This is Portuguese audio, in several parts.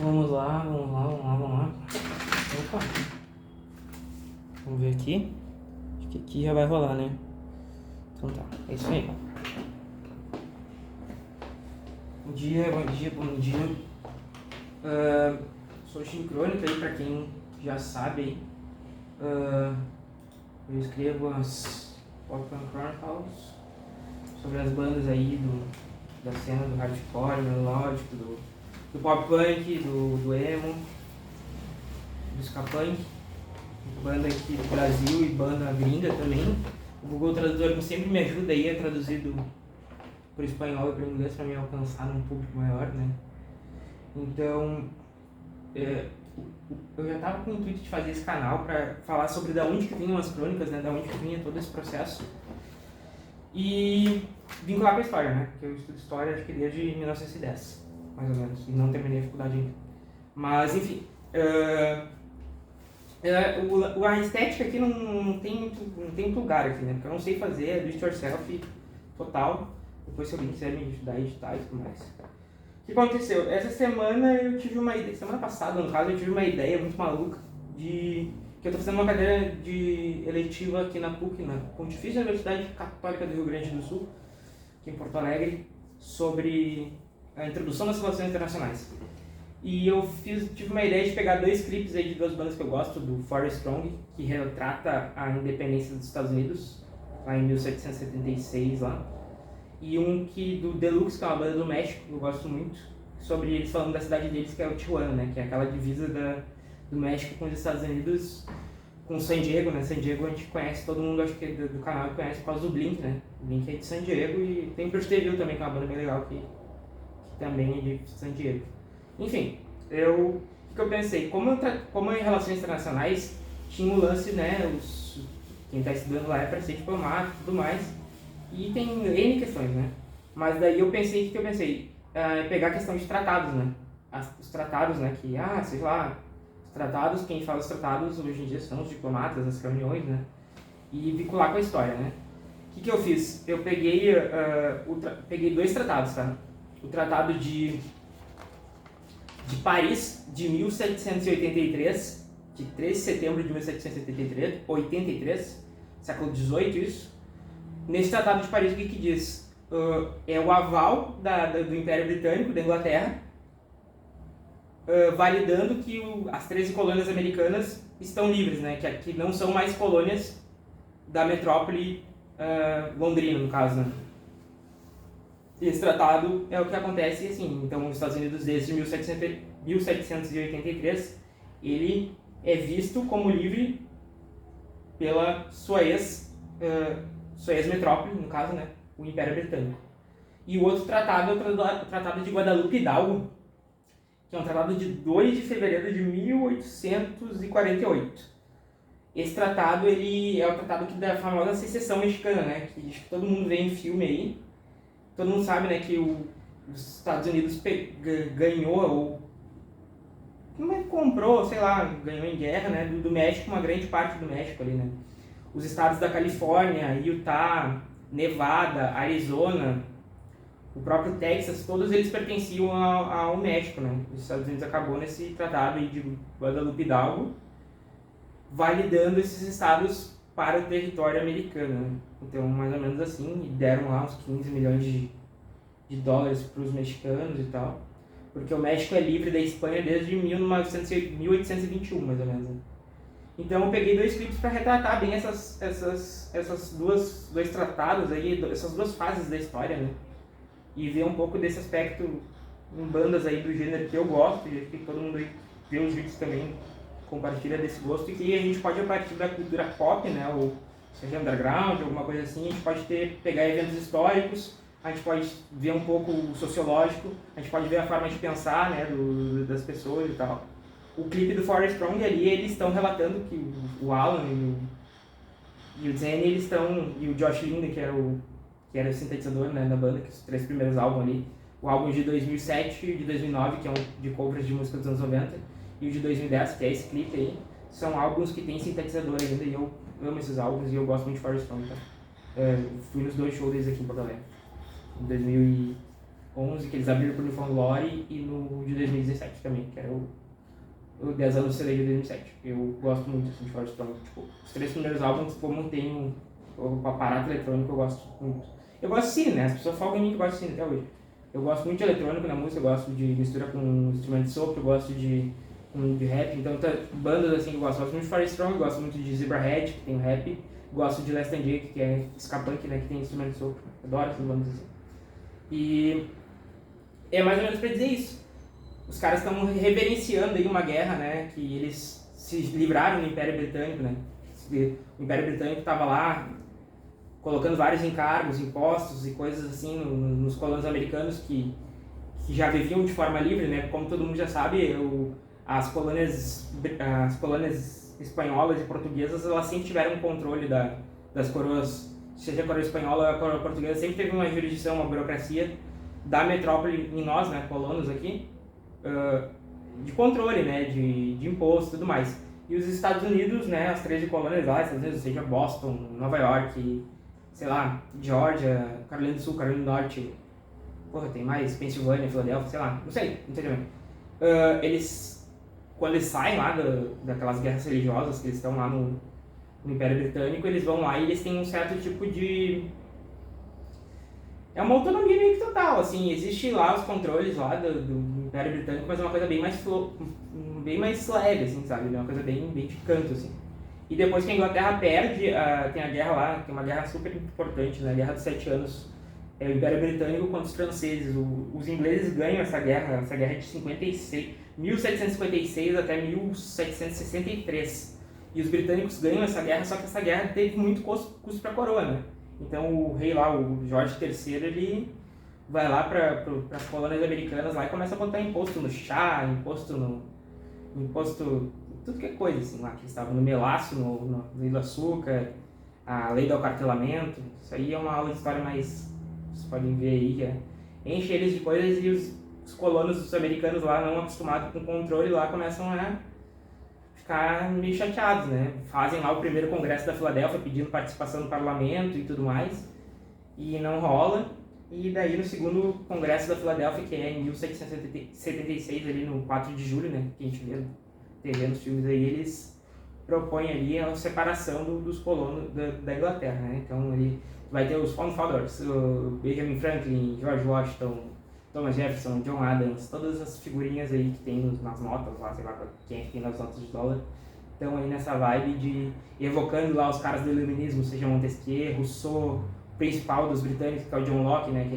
Vamos lá. Opa. Vamos ver aqui. Acho que aqui já vai rolar, né? Então tá, é isso aí. Bom dia. Sou Chincrônica aí, pra quem já sabe aí. Eu escrevo as Pop Punk Chronicles sobre as bandas aí da cena do hardcore, melódico, do pop punk, do emo, do ska punk, banda aqui do Brasil e banda gringa também. O Google Tradutor sempre me ajuda aí a traduzir por espanhol e para inglês para me alcançar num público maior, né? Então, eu já estava com o intuito de fazer esse canal para falar sobre da onde que vinham as crônicas, né? Da onde que vinha todo esse processo. E vincular com a história, né? Porque eu estudo história acho que desde 1910, mais ou menos, e não terminei a faculdade ainda. Mas, enfim, a estética aqui não tem muito lugar aqui, né? Porque eu não sei fazer do it yourself total. Depois, se alguém quiser me ajudar a editar e tudo mais. O que aconteceu? Essa semana eu tive uma ideia, semana passada, no caso, eu tive uma ideia muito maluca que eu tô fazendo uma cadeira de eletiva aqui na PUC, na Pontifícia Universidade Católica do Rio Grande do Sul, aqui em Porto Alegre, sobre a introdução das relações internacionais. E eu tive uma ideia de pegar dois clipes aí de duas bandas que eu gosto, do Forest Strong, que retrata a independência dos Estados Unidos, lá em 1776, lá, e um do Deluxe, que é uma banda do México, que eu gosto muito, sobre eles falando da cidade deles, que é o Tijuana, né, que é aquela divisa do México com os Estados Unidos, com San Diego, né? San Diego a gente conhece, todo mundo acho que do canal conhece por causa do Blink, né? O Blink é de San Diego e tem o Pretty Devil também, que é uma banda bem legal que também é de San Diego. Enfim, o que eu pensei, como em relações internacionais tinha o lance, né? Quem está estudando lá é para ser diplomata e tudo mais, e tem N questões, né? Mas daí eu pensei, pegar a questão de tratados, né? Os tratados, né? Que, sei lá, os tratados, quem fala os tratados hoje em dia são os diplomatas, as reuniões, né? E vincular com a história, né? O que eu fiz? Eu peguei, peguei dois tratados, tá? O Tratado de Paris, de 1783, de 13 de setembro de 1783, século XVIII, isso. Nesse Tratado de Paris, o que diz? É o aval do Império Britânico, da Inglaterra, validando que as 13 colônias americanas estão livres, né? Que não são mais colônias da metrópole londrina, no caso, né? E esse tratado é o que acontece assim. Então, os Estados Unidos, desde 1783, ele é visto como livre pela sua ex-metrópole, no caso, né? O Império Britânico. E o outro tratado é o Tratado de Guadalupe Hidalgo, que é um tratado de 2 de fevereiro de 1848. Esse tratado ele é o tratado da famosa secessão mexicana, né? Que todo mundo vê em filme aí. Todo mundo sabe, né, que os Estados Unidos ganhou, ou comprou, sei lá, ganhou em guerra, né, do México, uma grande parte do México ali, né. Os estados da Califórnia, Utah, Nevada, Arizona, o próprio Texas, todos eles pertenciam ao México, né. Os Estados Unidos acabou nesse tratado aí de Guadalupe Hidalgo, validando esses estados para o território americano, né? Então, mais ou menos assim, e deram lá uns 15 milhões de dólares para os mexicanos e tal, porque o México é livre da Espanha desde 1821, mais ou menos, né? Então, eu peguei dois clipes para retratar bem essas dois tratados aí, essas duas fases da história, né? E ver um pouco desse aspecto em bandas aí do gênero que eu gosto, e acho que todo mundo aí vê os vídeos também, compartilha desse gosto, e que a gente pode, a partir da cultura pop, né, ou seja underground, alguma coisa assim, a gente pode pegar eventos históricos, a gente pode ver um pouco o sociológico, a gente pode ver a forma de pensar, né, das pessoas e tal. O clipe do Forest Strong ali, eles estão relatando que o Alan e o Zen, eles estão, e o Josh Linden, que era o sintetizador, né, da banda, que os 3 primeiros álbuns ali, o álbum de 2007 e de 2009, que é um de covers de música dos anos 90, e o de 2010, que é esse clipe aí, são álbuns que tem sintetizador ainda, e eu amo esses álbuns e eu gosto muito de Forest Strong, tá? Fui nos 2 shows deles aqui em Porto Alegre, em 11, que eles abriram pro New Lore, e no de 2017 também, que era o 10 anos do CD de 2007. Eu gosto muito assim, de Forest Strong. Tipo, os 3 primeiros álbuns, como tem o aparato eletrônico, eu gosto muito. Eu gosto de cine, né? As pessoas falam em mim que eu gosto de cine até hoje. Eu gosto muito de eletrônico na música, eu gosto de mistura com instrumento de sopro, eu gosto de rap. Então, bandas assim que eu gosto muito de Forest Strong, eu gosto muito de Zebrahead, que tem o rap. Gosto de Less Than Jake, que é ska punk, né? Que tem instrumento de sopro. Adoro essas bandas assim. E é mais ou menos pra dizer isso. Os caras estão reverenciando aí uma guerra, né, que eles se livraram do Império Britânico, né? O Império Britânico estava lá colocando vários encargos, impostos e coisas assim nos colonos americanos que já viviam de forma livre, né? Como todo mundo já sabe, as colônias espanholas e portuguesas, elas sempre tiveram um controle das coroas, seja a coroa espanhola ou a coroa portuguesa, sempre teve uma jurisdição, uma burocracia da metrópole em nós, né, colonos aqui, de controle, né, de imposto e tudo mais. E os Estados Unidos, né, as 13 colônias lá, Estados Unidos, seja Boston, Nova York, sei lá, Geórgia, Carolina do Sul, Carolina do Norte, porra, tem mais, Pensilvânia, Filadélfia, sei lá, não sei também. Eles, quando eles saem lá daquelas guerras religiosas que eles estão lá no Império Britânico, eles vão lá e eles têm um certo tipo de... É uma autonomia meio que total, assim, existe lá os controles lá do Império Britânico, mas é uma coisa bem mais leve, assim, sabe? É uma coisa bem de canto, assim. E depois que a Inglaterra perde, tem a guerra lá, tem uma guerra super importante, né? A Guerra dos 7 Anos, o Império Britânico contra os franceses. Os ingleses ganham essa guerra de 1756 até 1763. E os britânicos ganham essa guerra, só que essa guerra teve muito custo para a coroa, né? Então o rei lá, o Jorge III, ele vai lá para as colônias americanas lá e começa a botar imposto no chá, imposto tudo que é coisa, assim, lá que eles estavam no melaço, no lei do açúcar, a lei do acartelamento. Isso aí é uma aula de história mais, vocês podem ver aí, enche eles de coisas, e os colonos americanos lá, não acostumados com controle, lá começam a ficar meio chateados, né? Fazem lá o primeiro congresso da Filadélfia pedindo participação no parlamento e tudo mais, e não rola. E daí no segundo congresso da Filadélfia, que é em 1776, ali no 4 de julho, né? Que a gente vê TV nos filmes aí, eles propõem ali a separação dos colonos da Inglaterra, né? Então ele vai ter os Founding Fathers, o Benjamin Franklin, George Washington, Thomas Jefferson, John Adams, todas as figurinhas aí que tem nas notas lá, sei lá quem é que tem nas notas de dólar, estão aí nessa vibe de evocando lá os caras do iluminismo, seja Montesquieu, Rousseau, o principal dos britânicos, que é o John Locke, né,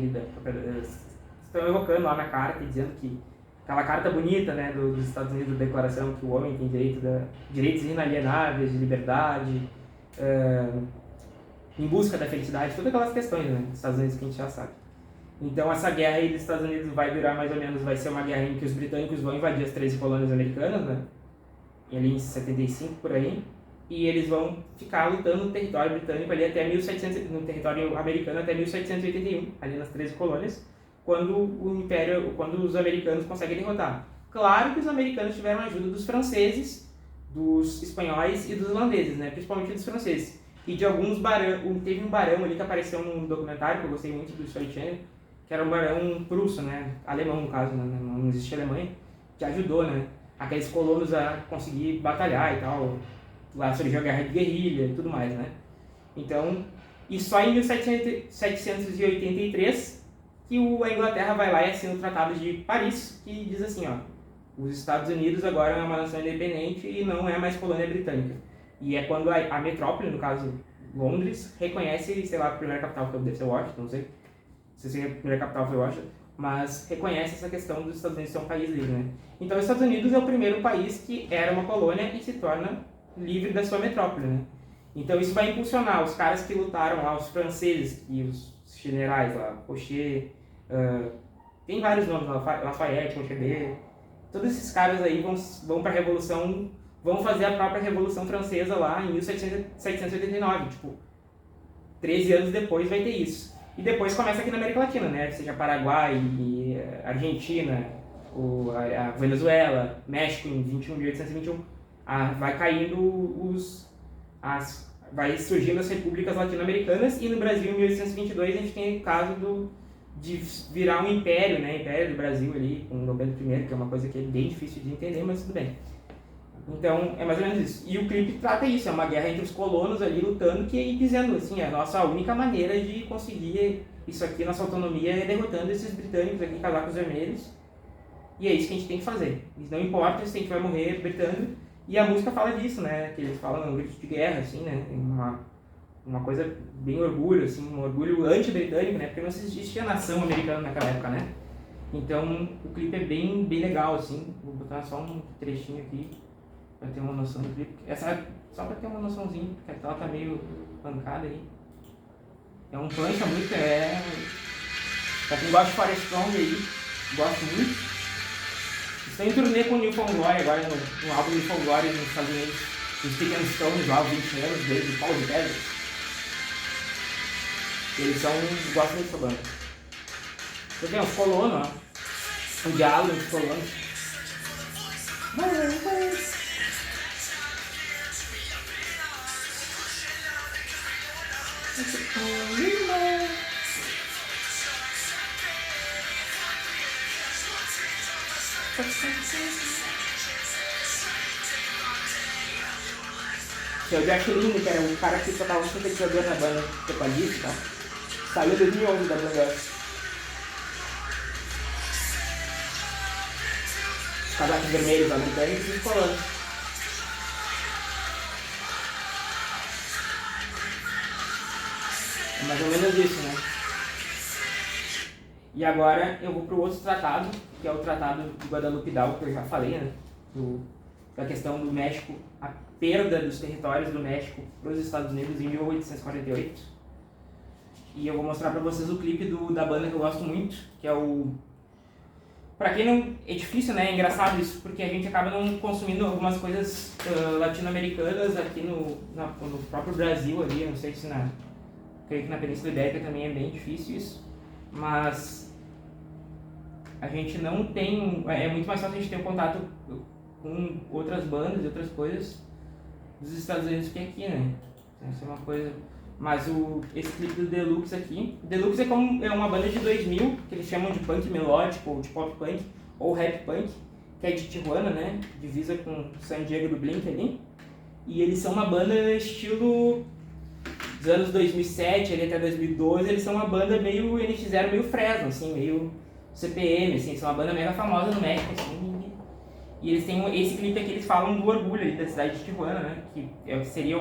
estão evocando lá na carta, dizendo que aquela carta bonita, né, dos Estados Unidos, da declaração que o homem tem direitos inalienáveis, de liberdade, em busca da felicidade, todas aquelas questões, né, dos Estados Unidos que a gente já sabe. Então essa guerra aí dos Estados Unidos vai durar mais ou menos, vai ser uma guerra em que os britânicos vão invadir as 13 colônias americanas, né? Ali em 75 por aí, e eles vão ficar lutando no território britânico ali até 1700, no território americano até 1781, ali nas 13 colônias, quando os americanos conseguem derrotar. Claro que os americanos tiveram a ajuda dos franceses, dos espanhóis e dos holandeses, né? Principalmente dos franceses. E de alguns teve um barão ali que apareceu num documentário que eu gostei muito do History Channel, que era um barão prusso, né? Alemão, no caso, né? Não existia Alemanha, que ajudou, né? Aqueles colonos a conseguir batalhar e tal. Lá surgiu a guerra de guerrilha e tudo mais, né? Então, e só em 1783 que a Inglaterra vai lá e assina o Tratado de Paris, que diz assim, ó, os Estados Unidos agora é uma nação independente e não é mais colônia britânica. E é quando a metrópole, no caso Londres, reconhece, sei lá, a primeira capital que deve ser Washington, não sei se a primeira capital foi Washington, mas reconhece essa questão dos Estados Unidos ser um país livre, né? Então os Estados Unidos é o primeiro país que era uma colônia e se torna livre da sua metrópole, né? Então isso vai impulsionar os caras que lutaram lá, os franceses e os generais lá, Fouché, tem vários nomes lá, Lafayette, Montchelin, todos esses caras aí vão para a Revolução, vão fazer a própria Revolução Francesa lá em 1789, tipo, 13 anos depois vai ter isso. E depois começa aqui na América Latina, né? Seja Paraguai, Argentina, a Venezuela, México em 1821. Vai caindo vai surgindo as repúblicas latino-americanas, e no Brasil em 1822 a gente tem o caso de virar um império, né? Império do Brasil ali, com o Dom Pedro I, que é uma coisa que é bem difícil de entender, mas tudo bem. Então, é mais ou menos isso. E o clipe trata isso, é uma guerra entre os colonos ali lutando e dizendo assim, a nossa única maneira de conseguir isso aqui, nossa autonomia, é derrotando esses britânicos aqui, casacos vermelhos. E é isso que a gente tem que fazer. E não importa se a gente vai morrer gritando. E a música fala disso, né? Que eles falam um grito de guerra, assim, né? Uma coisa bem orgulho, assim, um orgulho anti-britânico, né? Porque não existia nação americana naquela época, né? Então, o clipe é bem legal, assim. Vou botar só um trechinho aqui pra ter uma noção do clipe. Essa, só pra ter uma noçãozinha, porque a tela tá meio pancada aí. É um punch, a música pra quem gosta de Forest Strong aí, gosto muito. Estão em turnê com o Newfound Glory agora, no álbum Newfound Glory nos Estados Unidos. Os Stick and Stones lá, os 20 anos desde o Paulo de Pedras. Eles gostam muito dessa banda. Você tem os colonos, ó. O diálogo dos colonos. Que é o Jack Lynne, que era o cara que tocava um sintetizador na banda, tecladista e tal. Saiu em 2011 da banda. Os casacos vermelhos lá britânicos e os colonos. É mais ou menos isso, né? E agora eu vou para o outro tratado, que é o Tratado de Guadalupe Hidalgo, que eu já falei, né? Da questão do México, a perda dos territórios do México para os Estados Unidos em 1848. E eu vou mostrar para vocês o clipe da banda que eu gosto muito, que é o... Pra quem não... É difícil, né? É engraçado isso, porque a gente acaba não consumindo algumas coisas latino-americanas aqui no próprio Brasil ali, eu não sei se creio que na Península Ibérica também é bem difícil isso, mas a gente não tem... É muito mais fácil a gente ter um contato com outras bandas e outras coisas dos Estados Unidos que aqui, né? Então, isso é uma coisa... Mas esse clipe do Deluxe aqui... Deluxe é uma banda de 2000, que eles chamam de punk melódico, ou de pop punk, ou rap punk, que é de Tijuana, né? Divisa com San Diego do Blink ali. E eles são uma banda estilo... dos anos 2007 ali até 2012, eles são uma banda meio NX0, meio Fresno, assim, meio CPM, assim, são uma banda mega famosa no México, assim. E eles têm esse clipe aqui, eles falam do orgulho ali da cidade de Tijuana, né? Que seria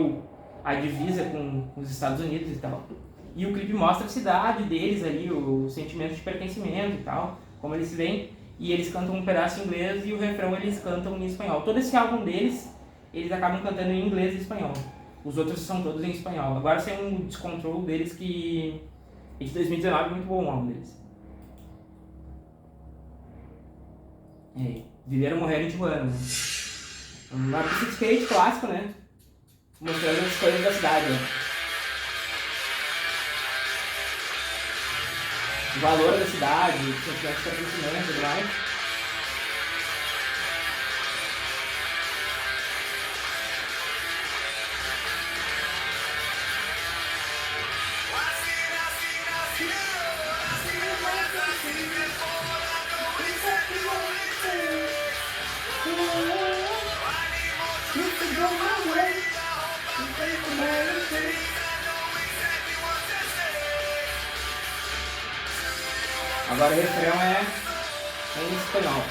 a divisa com os Estados Unidos e tal. E o clipe mostra a cidade deles ali, o sentimento de pertencimento e tal, como eles se veem. E eles cantam um pedaço em inglês e o refrão eles cantam em espanhol. Todo esse álbum deles, eles acabam cantando em inglês e espanhol. Os outros são todos em espanhol. Agora tem um Descontrol deles que é de 2019, muito bom o álbum deles. Viver ou Morrer em Tijuana, né? Uma pista de skate clássico, né? Mostrando as coisas da cidade, né? O valor da cidade, o sentimento de pertencimento e tudo mais. Agora o refrão é em espanhol.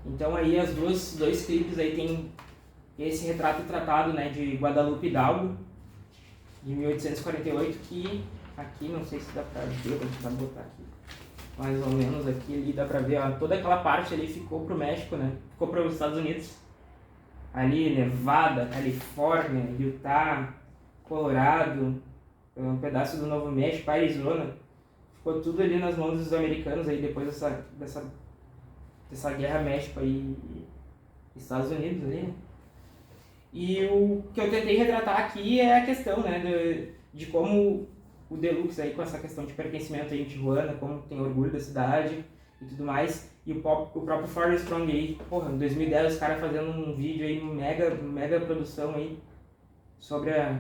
Então aí dois clipes aí tem esse retrato tratado, né, de Guadalupe Hidalgo, de 1848, que aqui, não sei se dá pra ver, vou tentar botar aqui, mais ou menos aqui ali dá pra ver, ó, toda aquela parte ali ficou pro México, né, ficou para os Estados Unidos, ali Nevada, Califórnia, Utah, Colorado, um pedaço do Novo México, Arizona, ficou tudo ali nas mãos dos americanos aí depois dessa guerra México aí e Estados Unidos ali, né? E o que eu tentei retratar aqui é a questão, né, de como o Deluxe aí com essa questão de pertencimento aí em Tijuana, como tem orgulho da cidade e tudo mais, e o próprio Far Strong aí, porra, em 2010 os caras fazendo um vídeo aí, mega produção aí, sobre a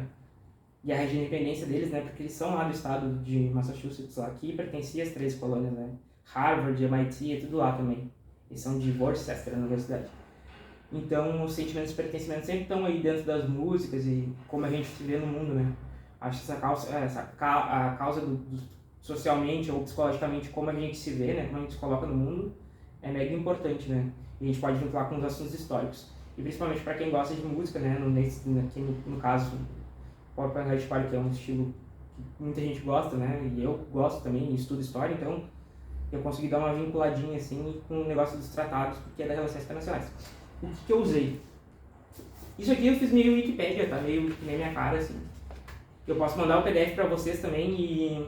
guerra de independência deles, né, porque eles são lá do estado de Massachusetts, lá, que pertencia às 3 colônias, né, Harvard, MIT, é tudo lá também, eles são de Worcester, na universidade. Então, os sentimentos de pertencimento sempre estão aí dentro das músicas e como a gente se vê no mundo, né? Acho que a causa socialmente ou psicologicamente, como a gente se vê, né? Como a gente se coloca no mundo, é mega importante, né? E a gente pode vincular com os assuntos históricos. E principalmente para quem gosta de música, né? No caso, pop and hardcore, que é um estilo que muita gente gosta, né? E eu gosto também, estudo história, então eu consegui dar uma vinculadinha assim com o negócio dos tratados, porque é das relações internacionais. O que eu usei? Isso aqui eu fiz meio Wikipedia, tá? Meio que nem minha cara, assim. Eu posso mandar o PDF pra vocês também e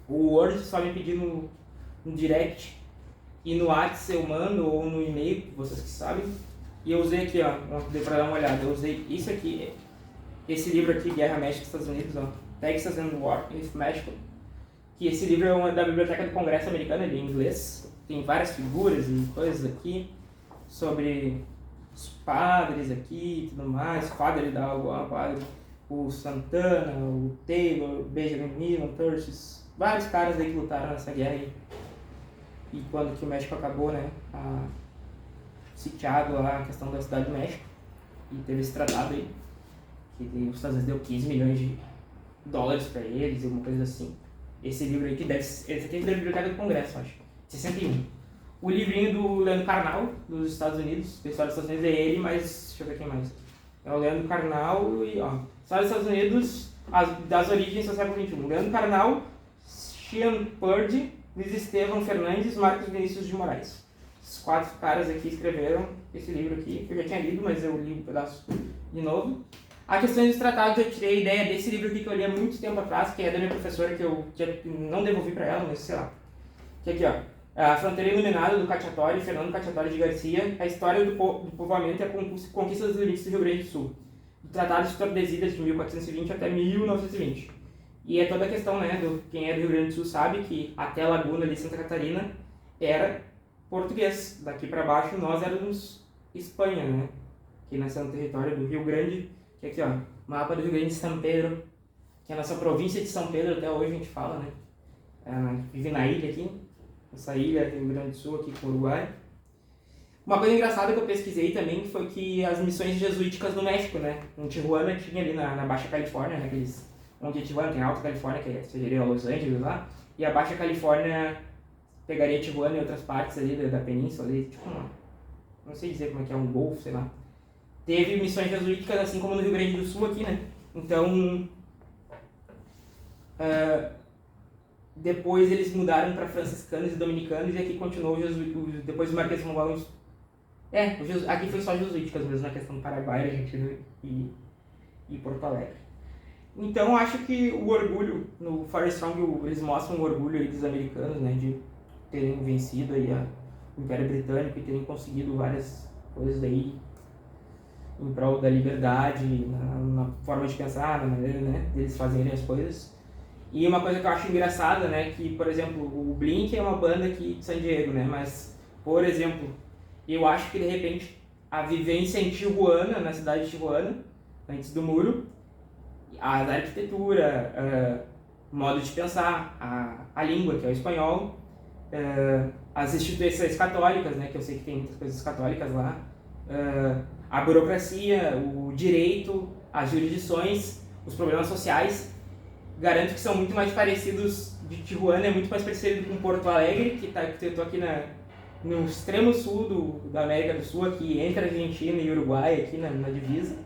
o Word só me pedir no direct e no WhatsApp eu mando ou no e-mail, vocês que sabem. E eu usei aqui, ó, deu pra dar uma olhada, eu usei isso aqui, esse livro aqui, Guerra México-Estados Unidos, ó, Texas and War with Mexico. Que esse livro é da Biblioteca do Congresso Americano, ele é em inglês. Tem várias figuras e coisas aqui sobre os padres aqui e tudo mais, padre Hidalgo, padre, o Santana, o Taylor, Benjamin Millen, Tertius, vários caras aí que lutaram nessa guerra aí. E quando que o México acabou, né, sitiado lá a questão da cidade do México, e teve esse tratado aí, que os Estados Unidos deu 15 milhões de dólares para eles, alguma coisa assim. Esse livro aí que esse aqui é da Biblioteca do Congresso, acho, 61. O livrinho do Leandro Carnal, dos Estados Unidos, da história dos Estados Unidos é ele, mas deixa eu ver quem mais. É o Leandro Carnal e, ó, história dos Estados Unidos, das origens do século XXI. Leandro Carnal, Sean Purdy, Luiz Estevam Fernandes, Marcos Vinícius de Moraes. Esses 4 caras aqui escreveram esse livro aqui, que eu já tinha lido, mas eu li um pedaço de novo. A questão dos tratados, eu tirei a ideia desse livro aqui que eu li há muito tempo atrás, que é da minha professora, que eu não devolvi para ela, mas sei lá. Que aqui, ó. A Fronteira Iluminada, do Cacciatore, Fernando Cacciatore de Garcia, a história do povoamento e a conquista dos limites do Rio Grande do Sul, do Tratado de Tordesilhas de 1420 até 1920. E é toda a questão, né, quem é do Rio Grande do Sul sabe que até a Laguna ali, Santa Catarina, era português. Daqui para baixo nós éramos Espanha, né, que nasceu no território do Rio Grande, que é aqui, ó, mapa do Rio Grande de São Pedro, que é a nossa província de São Pedro, até hoje a gente fala, né, vive na ilha aqui. Essa ilha do Rio Grande do Sul, aqui com o Uruguai. Uma coisa engraçada que eu pesquisei também foi que as missões jesuíticas no México, né? Em Tijuana tinha ali na Baixa Califórnia, né? Onde Tijuana tem a Alta Califórnia, que seria Los Angeles lá, e a Baixa Califórnia pegaria Tijuana e outras partes ali da península, ali, tipo não sei dizer como é que é, um golfo, sei lá. Teve missões jesuíticas assim como no Rio Grande do Sul aqui, né? Então, depois eles mudaram para franciscanos e dominicanos e aqui continuou depois os Marqueses de Pombal. Aqui foi só jesuíticas mesmo, na questão do Paraguai, Argentina e Porto Alegre. Então acho que o orgulho, no Far Strong eles mostram o orgulho aí dos americanos, né, de terem vencido aí o Império Britânico e terem conseguido várias coisas aí em prol da liberdade, na forma de pensar, na maneira, né, deles fazerem as coisas. E uma coisa que eu acho engraçada, né, que, por exemplo, o Blink é uma banda aqui de San Diego, né, mas, por exemplo, eu acho que, de repente, a vivência em Tijuana, na cidade de Tijuana, antes do muro, a arquitetura, o modo de pensar, a língua, que é o espanhol, as instituições católicas, né, que eu sei que tem muitas coisas católicas lá, a burocracia, o direito, as jurisdições, os problemas sociais, garanto que são muito mais parecidos de Tijuana, é muito mais parecido com Porto Alegre, que eu tô aqui no extremo sul da América do Sul, aqui entre a Argentina e Uruguai, aqui na divisa.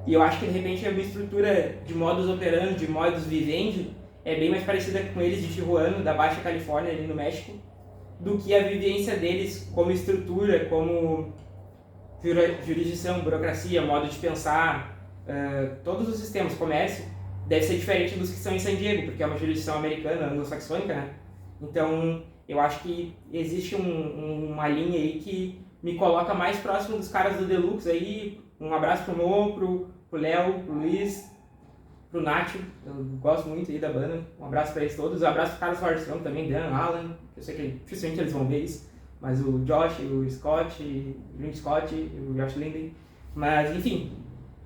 E eu acho que de repente a minha estrutura de modus operandi, de modus vivendi, é bem mais parecida com eles de Tijuana, da Baixa Califórnia, ali no México, do que a vivência deles como estrutura, como jurisdição, burocracia, modo de pensar, todos os sistemas, comércio, deve ser diferente dos que são em San Diego, porque é uma jurisdição americana, anglo-saxônica, né? Então, eu acho que existe uma linha aí que me coloca mais próximo dos caras do Deluxe aí. Um abraço pro Mo, pro Léo, pro Luiz, pro Nacho, eu gosto muito aí da banda. Um abraço pra eles todos. Um abraço pro Carlos Hardstrom também, Dan, Alan, eu sei que dificilmente eles vão ver isso, mas o Josh, o Scott, o Green Scott, o Josh Linden. Mas, enfim,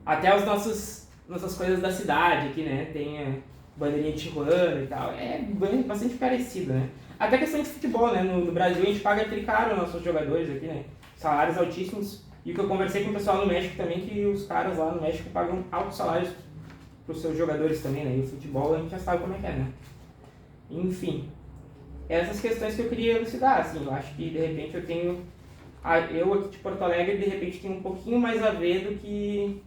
até as nossas coisas da cidade aqui, né? Tem a bandeirinha de Tijuana e tal. É bastante parecido, né? Até questão de futebol, né? No Brasil a gente paga tricaro aos nossos jogadores aqui, né? Salários altíssimos. E o que eu conversei com o pessoal no México também, que os caras lá no México pagam altos salários para os seus jogadores também, né? E o futebol a gente já sabe como é que é, né? Enfim, essas questões que eu queria elucidar, assim, eu acho que de repente eu tenho... Eu aqui de Porto Alegre, de repente, tenho um pouquinho mais a ver do que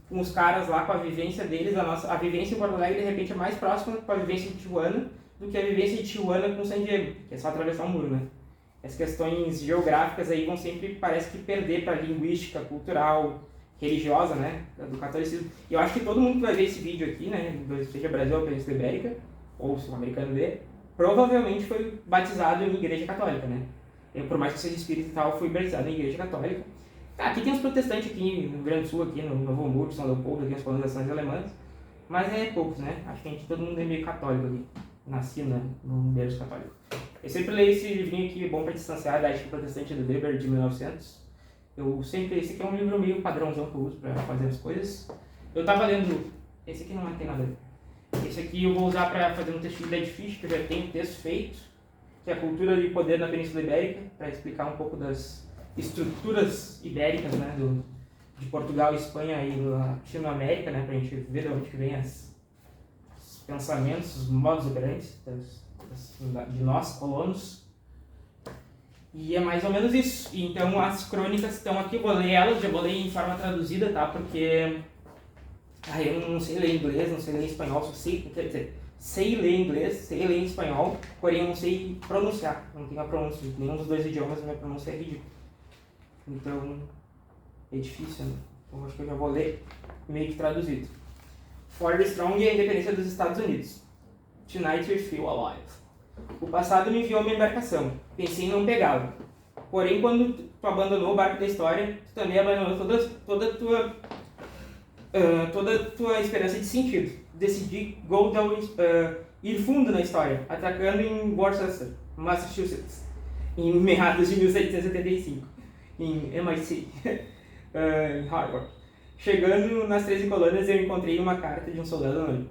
com os caras lá, com a vivência deles. A vivência em Porto Alegre, de repente, é mais próxima com a vivência de Tijuana do que a vivência de Tijuana com San Diego, que é só atravessar um muro, né? As questões geográficas aí vão sempre, parece que, perder para a linguística, cultural, religiosa, né, do catolicismo. E eu acho que todo mundo que vai ver esse vídeo aqui, né, seja Brasil ou Península Ibérica, ou sul-americano vê, provavelmente foi batizado em igreja católica, né. Eu, por mais que seja espírita e tal, fui batizado em igreja católica. Aqui tem os protestantes aqui no Rio Grande do Sul, aqui no Novo Hamburgo, São Leopoldo, aqui as colonizações alemãs, mas é poucos, né, acho que todo mundo é meio católico aqui, nasci num berço católico. Eu sempre leio esse livrinho aqui, Bom para Distanciar, da Ética Protestante do Weber, de 1900. Esse aqui é um livro meio padrãozão que eu uso para fazer as coisas. Eu tava lendo, esse aqui não tem nada a ver. Esse aqui eu vou usar para fazer um texto de Dead Fish, que eu já tenho um texto feito, que é a cultura e poder na Península Ibérica, para explicar um pouco das estruturas ibéricas, né, de Portugal, Espanha e Latinoamérica, né, para a gente ver de onde que vem os pensamentos, os modos operantes de nós, colonos. E é mais ou menos isso. Então as crônicas estão aqui, eu vou ler elas, já vou ler em forma traduzida, tá? Porque eu não sei ler inglês, não sei ler espanhol, só sei, quer dizer, sei ler inglês, sei ler espanhol, porém eu não sei pronunciar, não tenho a pronúncia, nenhum dos dois idiomas, a minha pronúncia é ridícula. Então é difícil, né? Então acho que eu já vou ler meio que traduzido. Ford Strong e a independência dos Estados Unidos. Tonight we feel alive. O passado me enviou uma embarcação. Pensei em não pegá-la. Porém, quando tu abandonou o barco da história, tu também abandonou toda a tua esperança de sentido. Decidi ir fundo na história, atacando em Worcester, Massachusetts, em meados de 1775, em MIT, em Harvard. Chegando nas 13 colônias, eu encontrei uma carta de um soldado anônimo.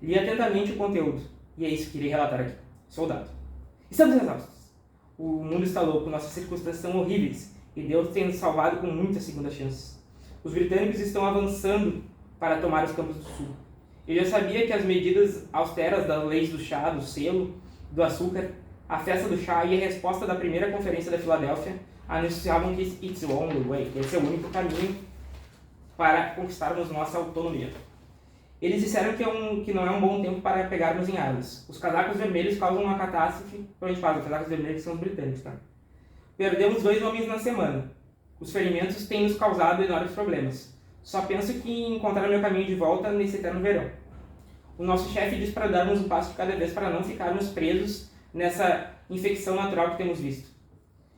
Li atentamente o conteúdo, e é isso que irei relatar aqui. Soldado. Estamos exaustos. O mundo está louco, nossas circunstâncias são horríveis, e Deus tem nos salvado com muitas segundas chances. Os britânicos estão avançando para tomar os campos do sul. Eu já sabia que as medidas austeras das leis do chá, do selo, do açúcar, a festa do chá e a resposta da primeira conferência da Filadélfia anunciavam que it's the only way, que esse é o único caminho para conquistarmos nossa autonomia. Eles disseram que não é um bom tempo para pegarmos em armas. Os casacos vermelhos causam uma catástrofe. Por onde faz? Os casacos vermelhos são os britânicos, tá? Perdemos 2 homens na semana. Os ferimentos têm nos causado enormes problemas. Só penso que em encontrar meu caminho de volta nesse eterno verão. O nosso chefe diz para darmos um passo de cada vez para não ficarmos presos nessa infecção natural que temos visto.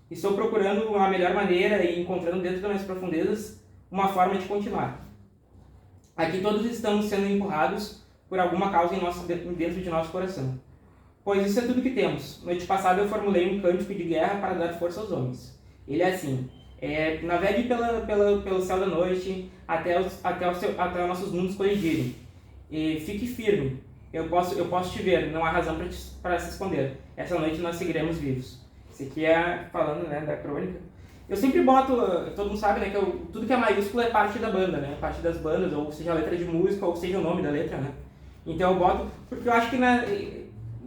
Estou procurando a melhor maneira e encontrando dentro das minhas profundezas uma forma de continuar. Aqui todos estamos sendo empurrados por alguma causa dentro de nosso coração. Pois isso é tudo que temos. Noite passada eu formulei um cântico de guerra para dar força aos homens. Ele é assim: navegue pelo céu da noite até os nossos mundos colidirem. E fique firme. Eu posso te ver, não há razão para se esconder. Essa noite nós seguiremos vivos. Isso aqui é falando, né, da crônica. Eu sempre boto, todo mundo sabe, né, que tudo que é maiúsculo é parte da banda, né, parte das bandas, ou seja a letra de música, ou seja o nome da letra, né. Então eu boto, porque eu acho que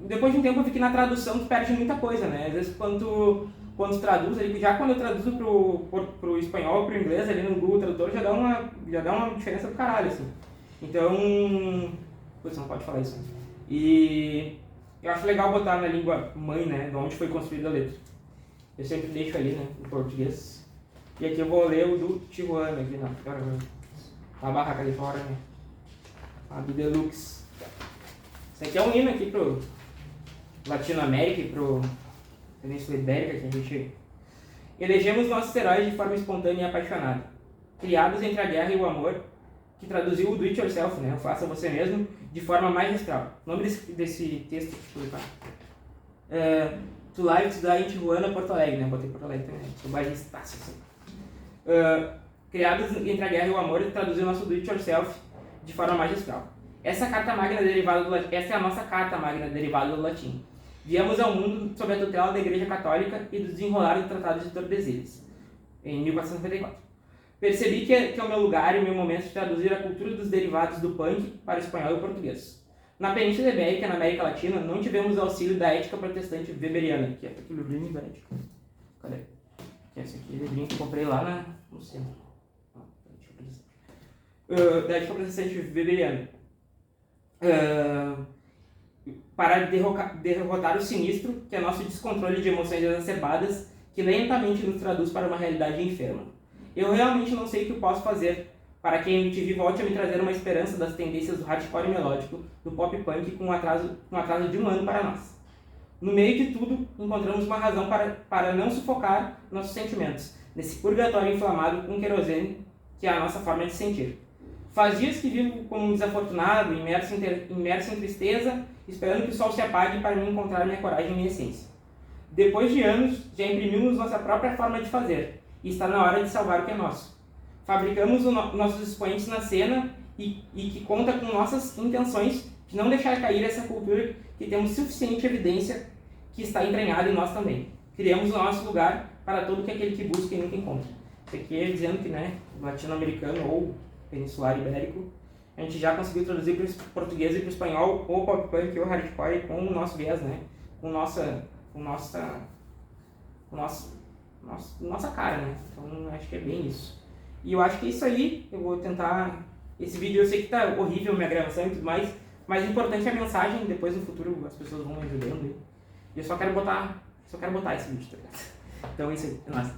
depois de um tempo eu vi que na tradução tu perde muita coisa, né, às vezes quando tu traduz, já quando eu traduzo pro espanhol ou pro inglês, ali no Google Tradutor, já dá uma diferença do caralho, assim. Então, putz, não pode falar isso, né? E eu acho legal botar na língua mãe, né, de onde foi construída a letra. Eu sempre deixo ali, né, em português. E aqui eu vou ler o do Tijuana, aqui na barraca ali fora, né. Fábio Deluxe. Isso aqui é um hino aqui pro Latinoamérica e pro Península Ibérica, que a gente elegemos nossos heróis de forma espontânea e apaixonada, criados entre a guerra e o amor, que traduziu o do it yourself, né? O faça você mesmo, de forma magistral. O nome desse texto, To Live to Die em Tijuana, Porto Alegre, né? Botei Porto Alegre também, sou bairristaço, assim. Criados entre a guerra e o amor, traduziu o nosso do it yourself de forma magistral. Essa é a nossa carta magna derivada do latim. Viemos ao mundo sob a tutela da Igreja Católica e do desenrolar do Tratado de Tordesilhas, em 1454. Percebi que é o meu lugar e o meu momento de traduzir a cultura dos derivados do punk para o espanhol e o português. Na Península Ibérica, na América Latina, não tivemos o auxílio da ética protestante weberiana, que é aquele livrinho da ética. Cadê? Que é esse aqui, livrinho que eu comprei lá no centro. Da ética protestante weberiana. Para derrotar o sinistro, que é nosso descontrole de emoções exacerbadas, que lentamente nos traduz para uma realidade enferma. Eu realmente não sei o que eu posso fazer para que a MTV volte a me trazer uma esperança das tendências do hardcore melódico, do pop punk, com um atraso de 1 ano para nós. No meio de tudo, encontramos uma razão para não sufocar nossos sentimentos, nesse purgatório inflamado com querosene, que é a nossa forma de sentir. Faz dias que vivo como um desafortunado, imerso em tristeza, esperando que o sol se apague para me encontrar minha coragem e minha essência. Depois de anos, já imprimimos nossa própria forma de fazer, e está na hora de salvar o que é nosso. Fabricamos nossos expoentes na cena e que conta com nossas intenções de não deixar cair essa cultura que temos suficiente evidência que está entranhada em nós também. Criamos o nosso lugar para todo aquele que busca e nunca encontra. Isso aqui é dizendo que, né, latino-americano ou peninsular ibérico, a gente já conseguiu traduzir para o português e para o espanhol o pop punk ou hardcore com o nosso viés, né? Com nossa cara, né? Então acho que é bem isso. E eu acho que é isso aí. Eu vou tentar. Esse vídeo eu sei que tá horrível minha gravação e tudo mais, mas o importante é a mensagem. Depois no futuro as pessoas vão me ajudando. E eu só quero botar esse vídeo, tá ligado? Então é isso aí. É nóis.